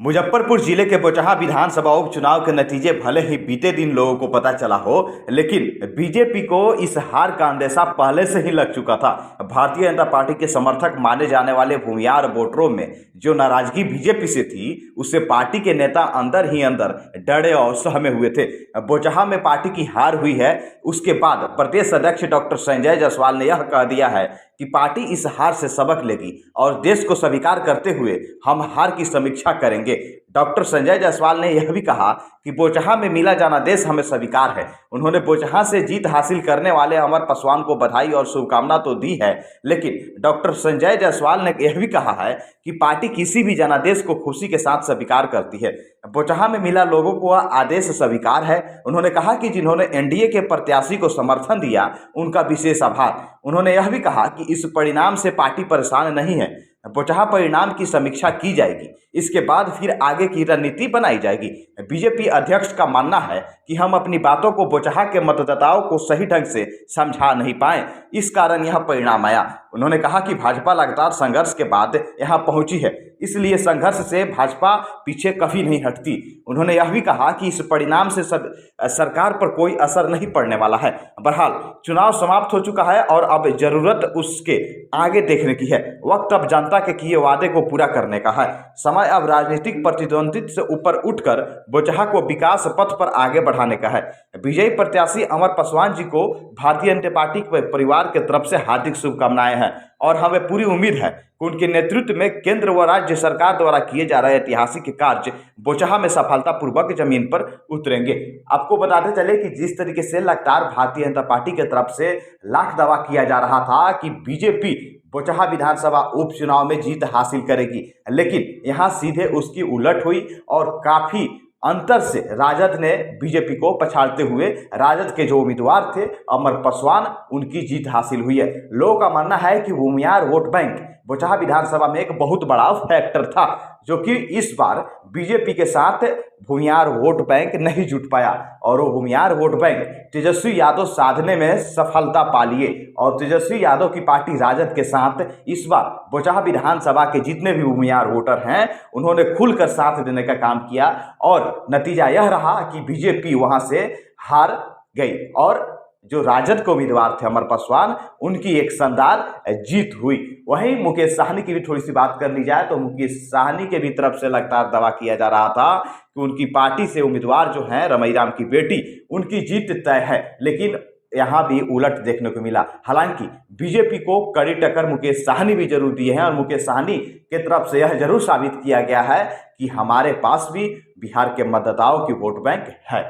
मुजफ्फरपुर जिले के बोचहां विधानसभा उपचुनाव के नतीजे भले ही बीते दिन लोगों को पता चला हो, लेकिन बीजेपी को इस हार का अंदेशा पहले से ही लग चुका था। भारतीय जनता पार्टी के समर्थक माने जाने वाले भूमिहार वोटरों में जो नाराजगी बीजेपी से थी, उससे पार्टी के नेता अंदर ही अंदर डरे और सहमे हुए थे। बोचहां में पार्टी की हार हुई है, उसके बाद प्रदेश अध्यक्ष डॉक्टर संजय जायसवाल ने यह कह दिया है कि पार्टी इस हार से सबक लेगी और देश को स्वीकार करते हुए हम हार की समीक्षा करेंगे। डॉक्टर संजय जायसवाल ने यह भी कहा कि बोचहां में मिला जाना देश हमें स्वीकार है। उन्होंने बोचहां से जीत हासिल करने वाले अमर पासवान को बधाई और शुभकामना तो दी है, लेकिन डॉक्टर संजय जायसवाल ने यह भी कहा है कि पार्टी किसी भी जनादेश को खुशी के साथ स्वीकार करती है। बोचहां में मिला लोगों को आदेश स्वीकार है। उन्होंने कहा कि जिन्होंने एनडीए के प्रत्याशी को समर्थन दिया, उनका विशेष आभार। उन्होंने यह भी कहा कि इस परिणाम से पार्टी परेशान नहीं है। बोचहां परिणाम की समीक्षा की जाएगी, इसके बाद फिर आगे की रणनीति बनाई जाएगी। बीजेपी अध्यक्ष का मानना है कि हम अपनी बातों को बोचहां के मतदाताओं को सही ढंग से समझा नहीं पाए, इस कारण यह परिणाम आया। उन्होंने कहा कि भाजपा लगातार संघर्ष के बाद यहां पहुंची है, इसलिए संघर्ष से भाजपा पीछे कभी नहीं हटती। उन्होंने यह भी कहा कि इस परिणाम से सरकार पर कोई असर नहीं पड़ने वाला है। बहरहाल चुनाव समाप्त हो चुका है और अब जरूरत उसके आगे देखने की है। वक्त अब जनता के किए वादे को पूरा करने का है। समय अब राजनीतिक प्रतिद्वंदित्व से ऊपर उठकर बोचहां को विकास पथ पर आगे बढ़ाने का है। विजयी प्रत्याशी अमर पासवान जी को भारतीय जनता पार्टी के परिवार की तरफ से हार्दिक शुभकामनाएं हैं और हमें पूरी उम्मीद है कि उनके नेतृत्व में केंद्र व राज्य सरकार द्वारा किए जा रहे ऐतिहासिक कार्य बोचहां में सफलतापूर्वक जमीन पर उतरेंगे। आपको बताते चले कि जिस तरीके से लगातार भारतीय जनता पार्टी की तरफ से लाख दावा किया जा रहा था कि बीजेपी बोचहां विधानसभा उपचुनाव में जीत हासिल करेगी, लेकिन यहां सीधे उसकी उलट हुई और काफी अंतर से राजद ने बीजेपी को पछाड़ते हुए राजद के जो उम्मीदवार थे अमर पासवान, उनकी जीत हासिल हुई है। लोगों का मानना है कि भूमिहार वोट बैंक बोचहां विधानसभा में एक बहुत बड़ा फैक्टर था, जो कि इस बार बीजेपी के साथ भूमिहार वोट बैंक नहीं जुट पाया और वो भूमिहार वोट बैंक तेजस्वी यादव साधने में सफलता पा लिए और तेजस्वी यादव की पार्टी राजद के साथ इस बार बोचहां विधानसभा के जितने भी भूमिहार वोटर हैं, उन्होंने खुलकर साथ देने का काम किया और नतीजा यह रहा कि बीजेपी वहां से हार गई और जो राजद के उम्मीदवार थे अमर पासवान, उनकी एक शानदार जीत हुई। वहीं मुकेश साहनी की भी थोड़ी सी बात कर ली जाए तो मुकेश साहनी के भी तरफ से लगातार दावा किया जा रहा था कि उनकी पार्टी से उम्मीदवार जो हैं रमईराम की बेटी, उनकी जीत तय है, लेकिन यहाँ भी उलट देखने को मिला। हालांकि बीजेपी को कड़ी टक्कर मुकेश साहनी भी जरूर दिए हैं और मुकेश साहनी की तरफ से यह जरूर साबित किया गया है कि हमारे पास भी बिहार के मतदाताओं की वोट बैंक है।